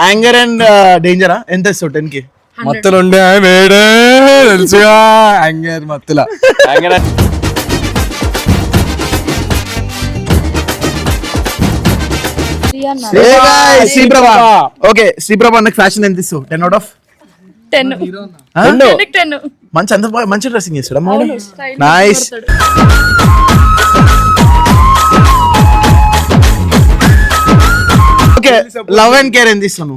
Anger and డేంజరా ఎంత ఇస్తావు 10K? మత్తులు ఉండే వేడే తెలుసుగా యాంగర్ మత్తుల శ్రీప్రభ. ఓకే శ్రీప్రభ నాకు ఫ్యాషన్ ఎంత ఇస్తావు 10 out of 10. మంచి అంత మంచి డ్రెస్సింగ్ చేస్తాడు nice. Okay love and care ఎంత ఇస్తాను?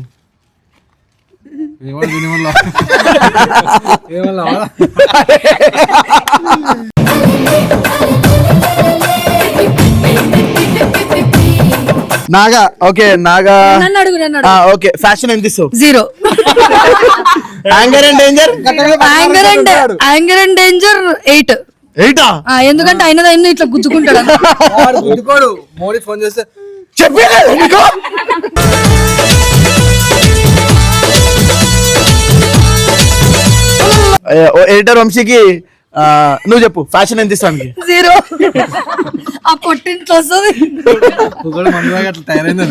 Naga. Okay Naga. Okay fashion ఎంత ఇస్తావు? 0. Anger and danger? Anger and danger 8. 8 ఎందుకంటే ఆయన ఇట్లా గుద్దుకుంటాడు. గుద్దుకోడు. మోడీ ఫోన్ చేస్తే చెప్పలేదు నీకు. ఎడిటర్ వంశీకి నువ్వు చెప్పు ఫ్యాషన్ ఎంత ఇస్తాను? 0. ఆ పొట్టింట్లో వస్తుంది. అట్లా తయారైంది.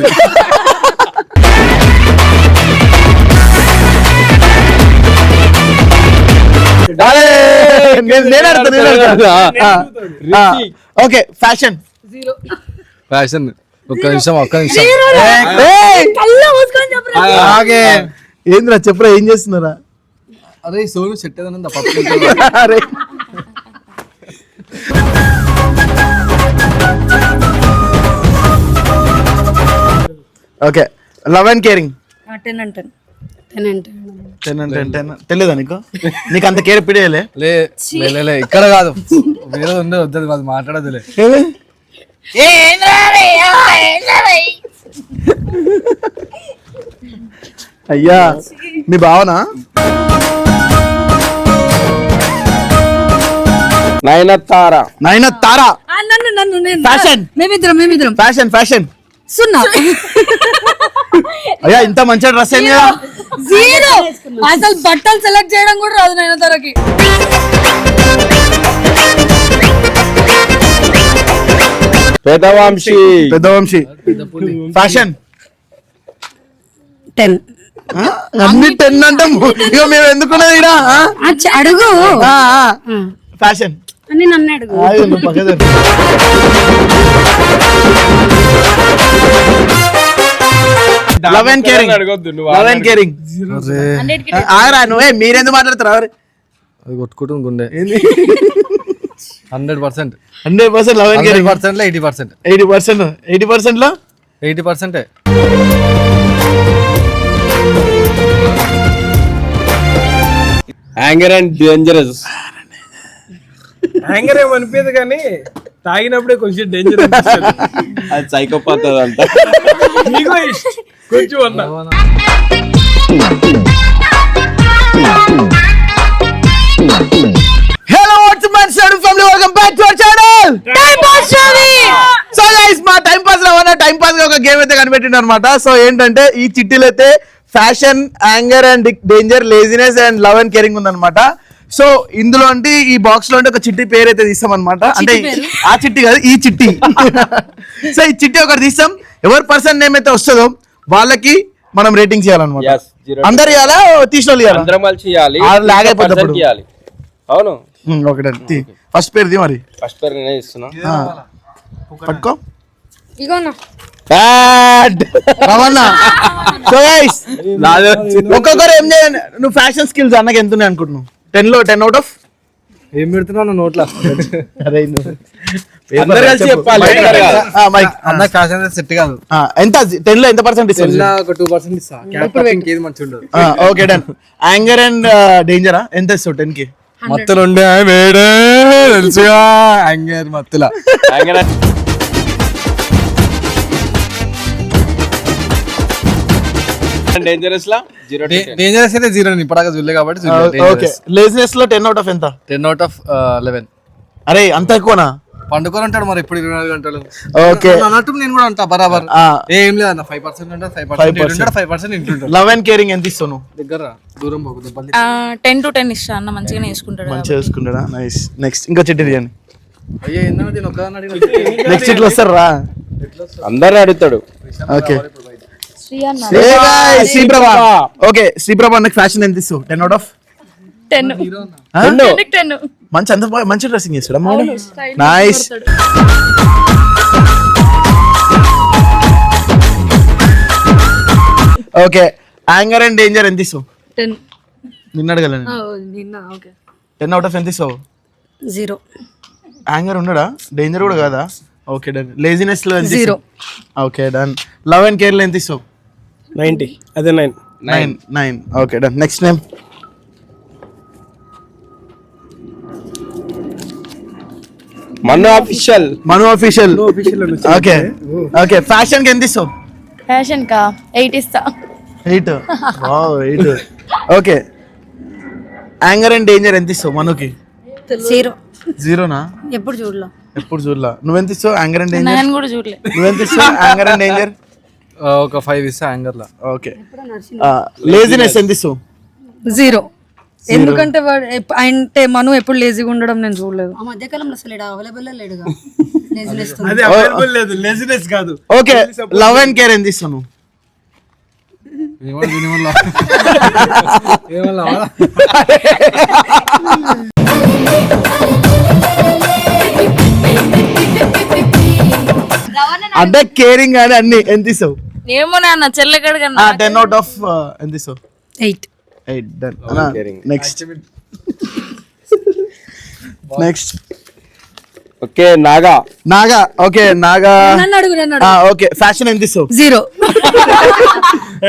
Okay fashion. ఫ్యాషన్ ఒక్క నిమిషం ఏంద్రా చెప్పురా ఏం చేస్తున్నారా? అరే సోను సెట్ ఏదన్నా అరే okay love and caring 10 and 10. 10 and 10 తెలియదా నీకు? నీకు అంత కేర్ పిడియలే? లే ఇక్కడ కాదు వేరే ఉండే వద్దు అది మాట్లాడదులే. అయ్యా మీ భావన నయనతార. ఫ్యాషన్ మేమిద్దరం ఫ్యాషన్ ఫ్యాషన్ 0. అయ్యా ఇంత మంచి డ్రెస్ అయింది కదా. 0. అసలు బట్టలు సెలెక్ట్ చేయడం కూడా రాదు నయనతారకి. పెద్దవంశీ ఫ్యాషన్ 10. అన్ని 10 అంటే ఇక మేము ఎందుకున్నది ఇక్కడ అడుగు. ఫ్యాషన్ అని నన్ను అడుగు. Love and caring. Love and caring ఆగరా నువ్వే మీరెందుకు మాట్లాడతారు? అది కొట్టుకుంటుంది గుండె. 100% 100% లవ్ అండ్ కేరింగ్. 100% 80%. 80% లో 80%. Anger and dangerous. యాంగర్ ఏమనిపించదు కానీ తాగినప్పుడే కొంచెం డేంజర్ అనిపిస్తుంది. అది సైకోపాత్ అంతా కొంచెం అన్నా. Hello what's my family welcome back to our channel time pass Ravi. So guys మా టైం పాస్ రవన టైం పాస్ గా ఒక గేమ్ అయితే కనిపెట్టిండు అన్నమాట. సో ఏంటంటే ఈ చిట్టీలు అయితే fashion, anger and danger, laziness and love and caring ఉందన్నమాట. సో ఇందులో అంటే ఈ బాక్స్ లో ఒక చిట్టి పేరు అయితే తీస్తాం అనమాట. అంటే ఆ చిట్టి కాదు ఈ చిట్టి. సో ఈ చిట్టి ఒకటి తీస్తాం. ఎవరి పర్సన్ నేమ్ అయితే వస్తుందో వాళ్ళకి మనం రేటింగ్ చేయాలన్నమాట. అందరు ఇవ్వాలా తీసిన వాళ్ళు లాగ్ అయిపోతుంది. అవును ఒకటి ఫస్ట్ పేరు ది మరి. ఫస్ట్ పేరు నేనే ఇస్తున్నా. పట్టుకో ఇగోనా రమణ. సో గైస్ ఒక్కొక్కరు ఏం చేయండి. నువ్వు ఫ్యాషన్ స్కిల్స్ అన్నకి ఎంత ఉన్నాయి అనుకుంటున్నావు? 10 లో 10 out of ఏం పెడుతున్నావు నోట్లా? అరే అందరూ కలిసి చెప్పాలి. అన్న ఫ్యాషన్ సెట్ కాదు. ఎంత 10 లో ఎంత పర్సెంట్ ఇస్తారు? ఒక 2% ఇస్తా. ఇంకేది మంచి ఉండదు. Okay done. యాంగర్ అండ్ డేంజరా ఎంత ఇస్తావు 10K? మత్తులు ఉండే వేడే తెలుసుగా యాంగర్ మత్తుల. డేంజరస్ లా 0 to 10. డేంజరస్ అయితే 0 ఇప్పటిదాకా చూడలే కాబట్టి. ఓకే లేజినెస్ లో 10 out of ఎంత? 10 out of 11. అరే అంత ఎక్కువనా? పండుకొని ఉంటాడు మరి ఎప్పుడు 24 గంటలు. ఓకే అన్నట్టు నేను కూడా అంటా బరాబర్. ఏం లేదన్న 5% ఉంటా 5% 5% ఇంట్లో. లవ్ అండ్ కేరింగ్ ఎంత ఇస్తావు? దగ్గర దూరం పోకు. 10 to 10 ఇస్తా అన్న. మంచిగానే వేసుకుంటాడు. మంచిగా వేసుకుంటాడా? నైస్. నెక్స్ట్ ఇంకో చిట్టి తీయండి. అయ్యే ఏందన్నా దీని ఒక్కదాన్ని అడిగిన. నెక్స్ట్ ఇట్లా వస్తారు రా అందరూ అడుగుతాడు. ఓకే శ్రీ అన్న శ్రీప్రభ. ఓకే శ్రీప్రభ అన్నకి ఫ్యాషన్ ఎంత ఇస్తావు 10 out of 10 10 మంచి అంత మంచి డ్రెస్సింగ్ చేస్తాడు nice. Okay anger and danger ఎంత ఇస్తావు? 10 నిన్న అడగలను నిన్న ఓకే 10 out of ఎంత ఇస్తావు? 0 యాంగర్ ఉండడా డేంజర్ కూడా కాదా? Okay done. లేజినెస్ లో ఎంత 0 okay done. Love and care లో ఎంత ఇస్తావు? 90 అదే 9 9 ఓకే డన్. నెక్స్ట్ నేమ్ మను అఫీషియల్. మను అఫీషియల్. official అని వచ్చింది. ఓకే ఓకే ఫ్యాషన్ కి ఎంత ఇస్తావు? ఫ్యాషన్ కా 8 ఇస్తా. 8 wow 8 okay. Anger and danger ఎంత ఇస్తావు మనుకి? 0 జీరోనా? ఎప్పుడు చూడలా. ఎప్పుడు చూడలా. నువ్వెంత ఇస్తావు యాంగర్ అండ్ డేంజర్? నేను కూడా చూడలే. నువ్వెంత ఇస్తావు యాంగర్ అండ్ డేంజర్? ఒక 5 ఇస్తా యాంగర్ లా. ఓకే. లేజినెస్ ఎంత ఇస్తావు? 0 ఎందుకంటే వాడు అంటే మనం ఎప్పుడు లేజీగా ఉండడం నేను చూడలేదు. ఆ మధ్య కాలంలో అసలు అవైలబుల్ లేడుగా. లేజినెస్ అది అవైలబుల్ లేదు, లేజినెస్ కాదు. ఓకే లవ్ అండ్ కేర్ ఎంత ఇస్తావు నువ్వు? అంటే కేరింగ్ కానీ అన్ని ఎంత ఇస్తావు? ఏమో నాన్న చెల్లెకడ 10 out of ఎంత ఇస్తావు? 8 done. Next next okay Naga. Naga. Okay Naga. నన్ను అడుగు ఓకే ఫ్యాషన్ ఎంత ఇస్తావు? 0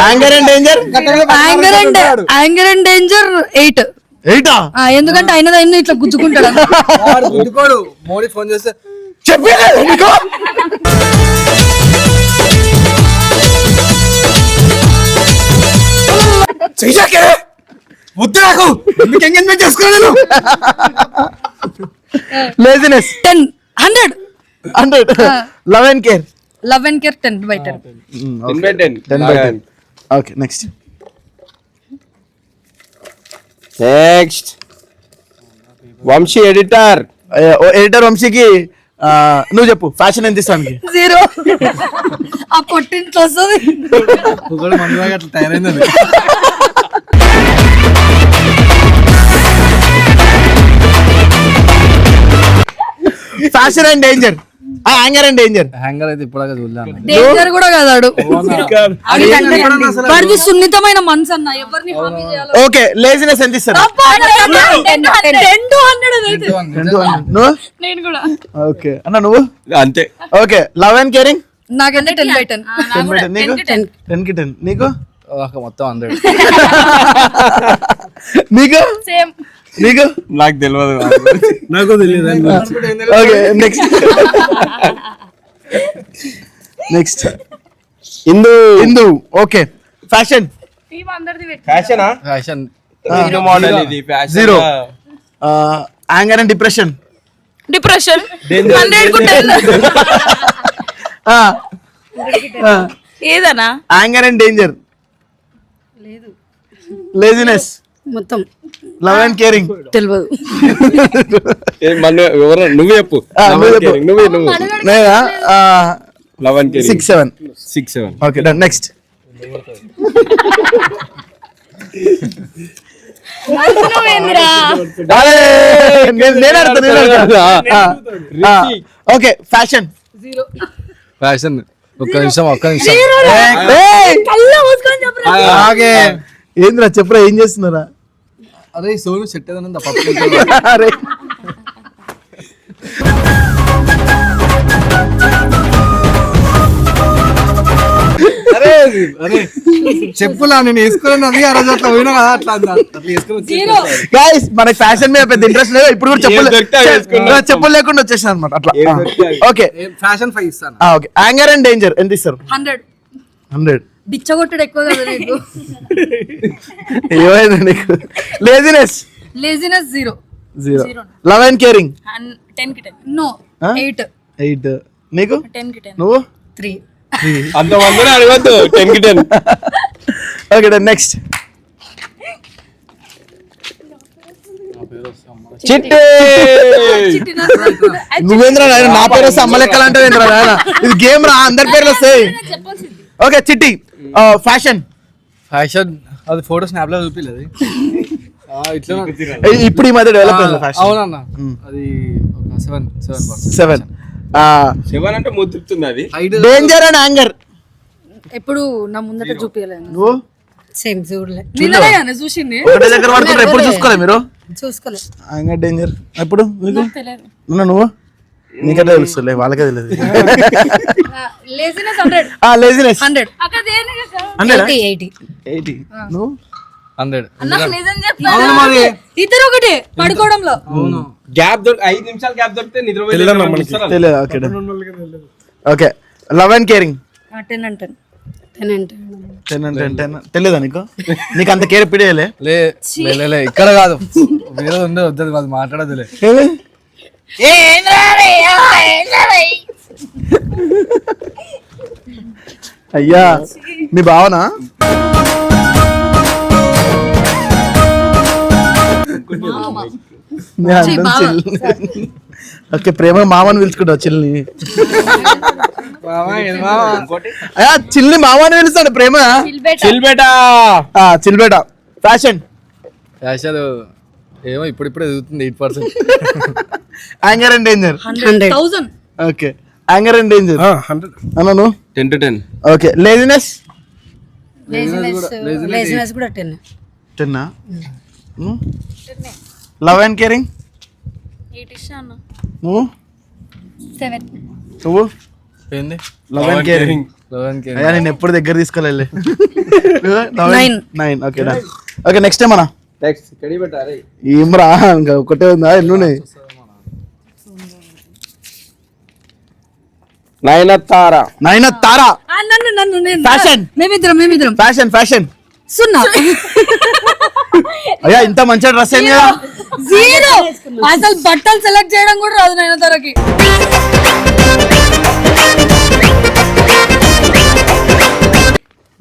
anger and danger? Anger and danger 8 ఎందుకంటే ఆయన ఇట్లా గుచ్చుకుంటాడు. గుద్దుకోడు. మోడీ ఫోన్ చేస్తే చెప్పి వద్దు నాకు ఎందుకు ఎంగేజ్మెంట్ చేసుకోలేదు. Laziness 10 100 love and care 10/10 10/10. Okay next next Vamshi editor. Editor వంశీకి నువ్వు చెప్పు ఫ్యాషన్ ఎంత ఇస్తానికి? 0 ఆ పొట్టింట్లో వస్తుంది. మందు అట్లా తయారైంది. Fashion and danger anger and danger? Hanger అయితే ఇప్పుడు చూడలేను. డేంజర్ కూడా కాదాడు. వాడిది సున్నితమైన మనసు అన్న ఎవరిని హామీ చేయాలో. ఓకే లేజినెస్ ఎంత ఇస్తారు? 10 నువ్వు? నేను కూడా ఓకే అన్న నువ్వు? అంతే. Okay love and caring? నాకంటే 10/10 నీకు? 10 కి 10. నీకు? మొత్తం 100. నీకు? సేమ్. నీకు? నాకు తెలియదు. నాకు తెలియదు. Okay next next Indu. Okay fashion? ఫ్యాషనా? ఫ్యాషన్ మోడల్ ఇది ఫ్యాషన్. 0 anger and depression? 100 కు 10 ఏదనా? Anger and danger? లేజినెస్ మొత్తం లవ్ అండ్ కేరింగ్? తెలియదు. ఎవరు నువ్వు చెప్పు. నువ్వు నేనా? Love and 6 7 6 7. Okay done. Next okay fashion? Fashion ఒక్క నిమిషం. ఆగే ఏంద్రా చెప్పరా ఏం చేస్తున్నారా? అరే సోను సెట్ ఏదన్నా పప్పు. అరే అరే అరే చెప్పులా నేను వేసుకోలేను. అది ఆ రోజు అట్లా పోయినా కదా అట్లా అట్లా వేసుకొని గైస్ మనకి ఫ్యాషన్ మీద పెద్ద ఇంట్రెస్ట్ లేదు. ఇప్పుడు కూడా ఏం దొరికితే అవి వేసుకున్నాం. చెప్పులు లేకుండా వచ్చేసాను అనమాట అట్లా. ఓకే ఫ్యాషన్ 5 ఇస్తాను. ఓకే యాంగర్ అండ్ డేంజర్ ఎంత ఇస్తారు? 100 బిచ్చగొట్టడు ఎక్కువ కదా నీకు. ఏమైంది నీకు? లేజినెస్? 0 love and caring? 10 కి 10 నో 8 నీకు? 10 కి 10 నువ్వు? 3 అంతమందిని అడగద్దు. 10 కి 10. Okay done. నెక్స్ట్ చిట్టి. నువ్వేంద్రా నాయన నా పేరు వస్తే అమ్మలెక్కలంటే ఇది గేమ్ రా అందరి పేర్లు వస్తాయి. ఓకే చిట్టి ఫ్యాషన్ ఫ్యాషన్ అది ఫోటో స్నాప్ లో చూపిలేదు ఇట్లా ఇప్పుడు ఈ మధ్య డెవలప్ అయింది ఫ్యాషన్. అవునన్నా అది ఒక 7%. 7 7 అంటే ముద్దుతుంది అది. Danger and anger. ఎప్పుడు నా ముందట చూపించలేదు. నువ్వు సేమ్ చూడలే. నిన్ననే చూసింది. ఒకటే దగ్గర పడుకుంటారు, ఎప్పుడు చూసుకోలే మీరు? చూసుకోలే. యాంగర్ డేంజర్ ఎప్పుడు నువ్వు నీకైతే తెలుస్తుంది, వాళ్ళకే తెలియదు. లేజినెస్ 100. లేజినెస్ 100. 80. నువ్వు 100. ఇద్దరు ఒకటే పడుకోవడంలో. గ్యాప్ 5 నిమిషాలు గ్యాప్ దొరికితే నిద్ర తెలియదు. Okay love and caring 10 and 10. 10 and 10 తెలియదా నీకు? నీకు అంత కేర్ పిడియలే? లే ఇక్కడ కాదు వేరే ఉండే వద్దు, అది మాట్లాడదులే. అయ్యా మీ భావన ఓకే ప్రేమ మామని పిలుచుకుంటావు చిల్ని. చిల్ని మామని పిలుస్తాడు ప్రేమ. చిల్బేట ఫ్యాషన్ యాషాలు ఏమో ఇప్పుడిప్పుడే ఎదుగుతుంది 8%. Anger and danger 100,000. Okay anger and danger 100. అన్నాను. 10 to 10. ఓకే లేజినెస్ లేజినెస్ కూడా 10. 10. లవ్ అండ్ కేరింగ్ 8 ఇస్తాను. నువ్వు 7. నువ్వు ఏంది లవ్ అండ్ కేరింగ్? 11K. అయ్యా నేను ఎప్పుడు దగ్గర తీసుకోలే. 9. Okay done. Okay next time అన్నా నెక్స్ట్ కడి పెట్టారే ఏమ్రా ఇంకా ఒకటే ఉందా? ఎన్ని ఉన్నాయి? నయనతార నన్ను ఫ్యాషన్ మేమిద్దరం ఫ్యాషన్ 0. అయ్యా ఇంత మంచిగా డ్రెస్ అయింది కదా. 0. అసలు బట్టలు సెలెక్ట్ చేయడం కూడా రాదు నయనతారకి.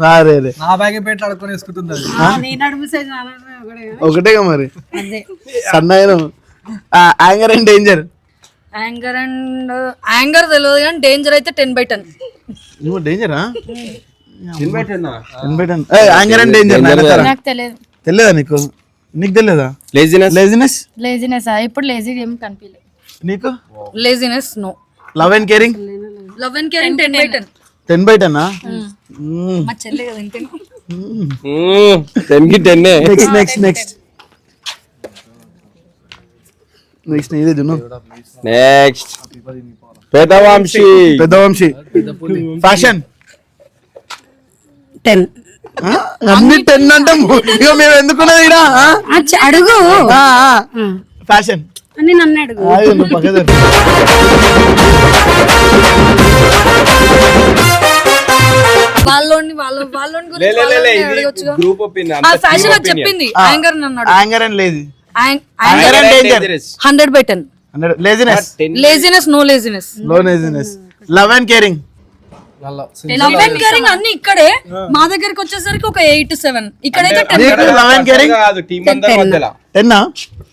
నా బ్యాగ్ పెట్టి అడుక్కొని వేసుకుంటుంది అది. ఒకటేగా మరి సన్నయ్య. యాంగర్ అండ్ డేంజర్ యాంగర్ తెలియదు కానీ డేంజర్ అయితే 10/10. నువ్వు డేంజరా? 10/10. యాంగర్ అండ్ డేంజర్ నాకు తెలియదు. తెలియదా నీకు? నీకు తెలియదా? లేజినెస్ ఇప్పుడు లేజీ ఏం కనిపించలేదు. నీకు laziness no. Love and caring 10/10. 10/10. మా చెల్లె కదా ఇంతేనా? 10 కి 10. నెక్స్ట్ ఇది జున్ను. Next Pedavamshi fashion 10. అన్ని 10 అంటాం. ఇక మేము ఎందుకున్నది ఇక్కడ? అడుగు. ఫ్యాషన్ అని నన్ను అడుగు. గ్రూప్ ఒపీనియన్ ఫ్యాషన్ అది చెప్పింది. యాంగర్ అన్నాడు. Anger and lazy. Anger and danger 100/10. Laziness no laziness. Love and caring love and caring అన్ని ఇక్కడే. మా దగ్గరికి వచ్చేసరికి ఒక 8 to 7. ఇక్కడైతే 10. లవ్ అండ్ కేరింగ్ కాదు టీం అందరి మధ్యలో 10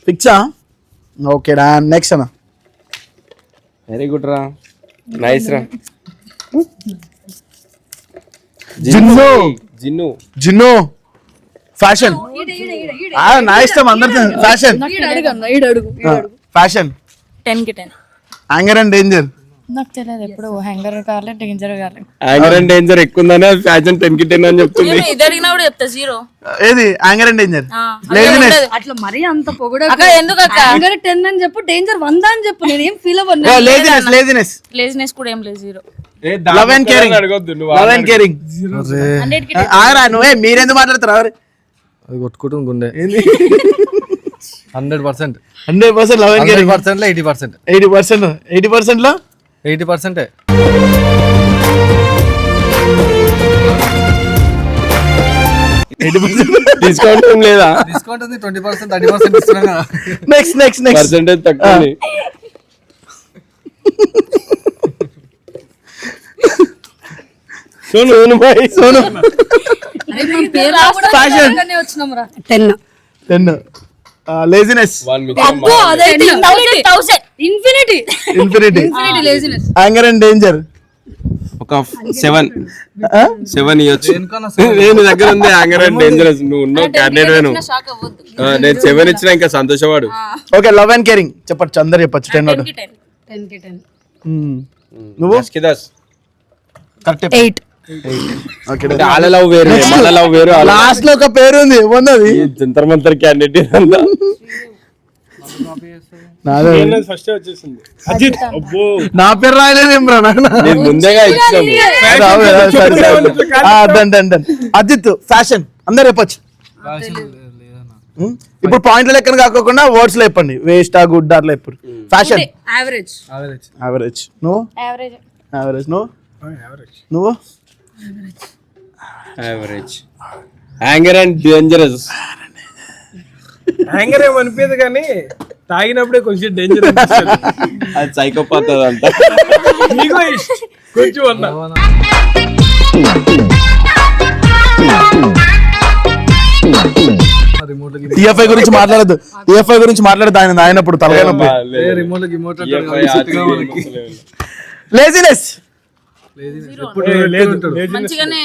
ఫిక్సా? ఓకే డా నెక్స్ట్ అన్న. వెరీ గుడ్ రా, నైస్ రా. జిన్ను ఫ్యాషన్ నా ఇష్టం అందరితో. ఫ్యాషన్ ఫ్యాషన్ 10 కి 10. యాంగర్ అండ్ డేంజర్ నాకు తెలియదు. ఎప్పుడు హ్యాంగర్ కాలేదు, డేంజర్ కాలేదు. యాంగర్ అండ్ డేంజర్ ఎక్కువ ఉందనే ఫ్యాషన్ 10 కి 10 అని చెప్తుంది. ఇది అడిగినా కూడా చెప్తా 0. ఏది యాంగర్ అండ్ డేంజర్? లేజినెస్ అట్లా మరీ అంత పొగడ. ఎందుకు యాంగర్ 10 అని చెప్పు, డేంజర్ 100 అని చెప్పు. నేనేం ఫీల్ అవ్వను. లేజినెస్ కూడా ఏం లేదు 0. Love and caring love and caring 100 కి నువ్వే మీరెందుకు మాట్లాడుతున్నారు? అది కొట్టుకుంటుంది గుండె. 100% 100% లవ్ అండ్ కేరింగ్. 100% లో 80%. 80% లో 80%. డిస్కౌంట్ ఏం లేదా? డిస్కౌంట్ ఉంది 20%, 30% ఇస్తున్నాం కదా. నెక్స్ట్ పర్సెంటేజ్ తక్కువ. Sonu fashion 10 laziness infinity anger and danger ఒక 7 ఇవ్వచ్చు. నేను దగ్గర ఉంది యాంగర్ అండ్ డేంజరస్. నువ్వు ఉన్నావు క్యాండిడేట్ నేను 7 ఇచ్చినా ఇంకా సంతోషవాడు. ఓకే, లవ్ అండ్ కేరింగ్ చెప్పచ్చు, అందరు చెప్పచ్చు. 10 అవుట్ 10 కి 10. నువ్వు కరెక్ట్ 8. ఓకే, వాళ్ళ లవ్ వేరు మన లవ్ వేరు. లాస్ట్ లో ఒక పేరు ఉంది, ఏముంది? జంతర్ మంతర్ క్యాండిడేట్ అంతా ఫస్ట్ వచ్చేసింది అజిత్. అబ్బో నా పేరు రాయలేదు ఏం రా నాన్న. నేను ముందేగా ఇచ్చాను. అజిత్ ఫ్యాషన్ అందరు చెప్పచ్చు. ఇప్పుడు పాయింట్ల లెక్కన కాకుండా వర్డ్స్ లో చెప్పండి. వేస్ట్ గుడ్ అట్లా చెప్పు. Fashion average. యావరేజ్. నువ్వు యావరేజ్. యావరేజ్. నువ్వు average. Anger and dangerous. Anger ఏమనిపించదు కానీ తాగినప్పుడే కొంచెం డేంజర్ అనిపిస్తుంది. అది సైకోపాత్ అంట. నీకు కొంచెం అన్నా టిఎఫ్ఐ గురించి మాట్లాడద్దు. టిఎఫ్ఐ గురించి మాట్లాడదు. ఆయన ఇప్పుడు తలగైనప్పుడు లేజినెస్.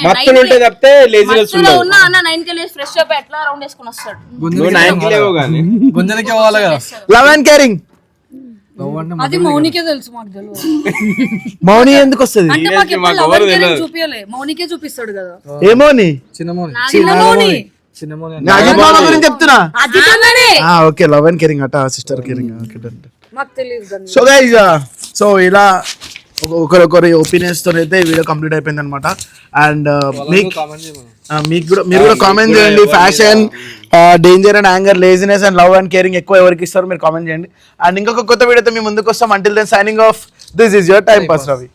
మొత్తం ఉంటే తప్పితే లేజినెస్ ఉండదు. నువ్వు 9 కి లేవు కానీ గుంజలకి పోవాలి కదా. Love and caring. అది మౌనికే తెలుసు, మాకు తెలియదు. మౌని ఎందుకు వస్తుంది? అంటే మాకు ఎప్పుడు లవ్ అండ్ కేరింగ్ చూపియలే, మౌనికే చూపిస్తాడు కదా. ఏమోని చిన్నమోని చిన్నమోని అజిత్ మామ గురించి చెప్తున్నా. అది కన్ననే ఓకే, లవ్ అండ్ కేరింగ్ అట, సిస్టర్ కేరింగ్. మాకు తెలియదు. సో గైస్, సో ఇలా ఒకరొకరి ఒపీనియన్స్ తో అయితే ఈ వీడియో కంప్లీట్ అయిపోయింది అనమాట. అండ్ మీకు కూడా మీరు కూడా కామెంట్ చేయండి. Fashion, danger and anger, laziness and love and caring ఎక్కువ ఎవరికి ఇస్తారు మీరు కామెంట్ చేయండి. అండ్ ఇంకొక కొత్త వీడియోతో మీ ముందుకు వస్తాం. Until then signing off. This is your time pass Ravi.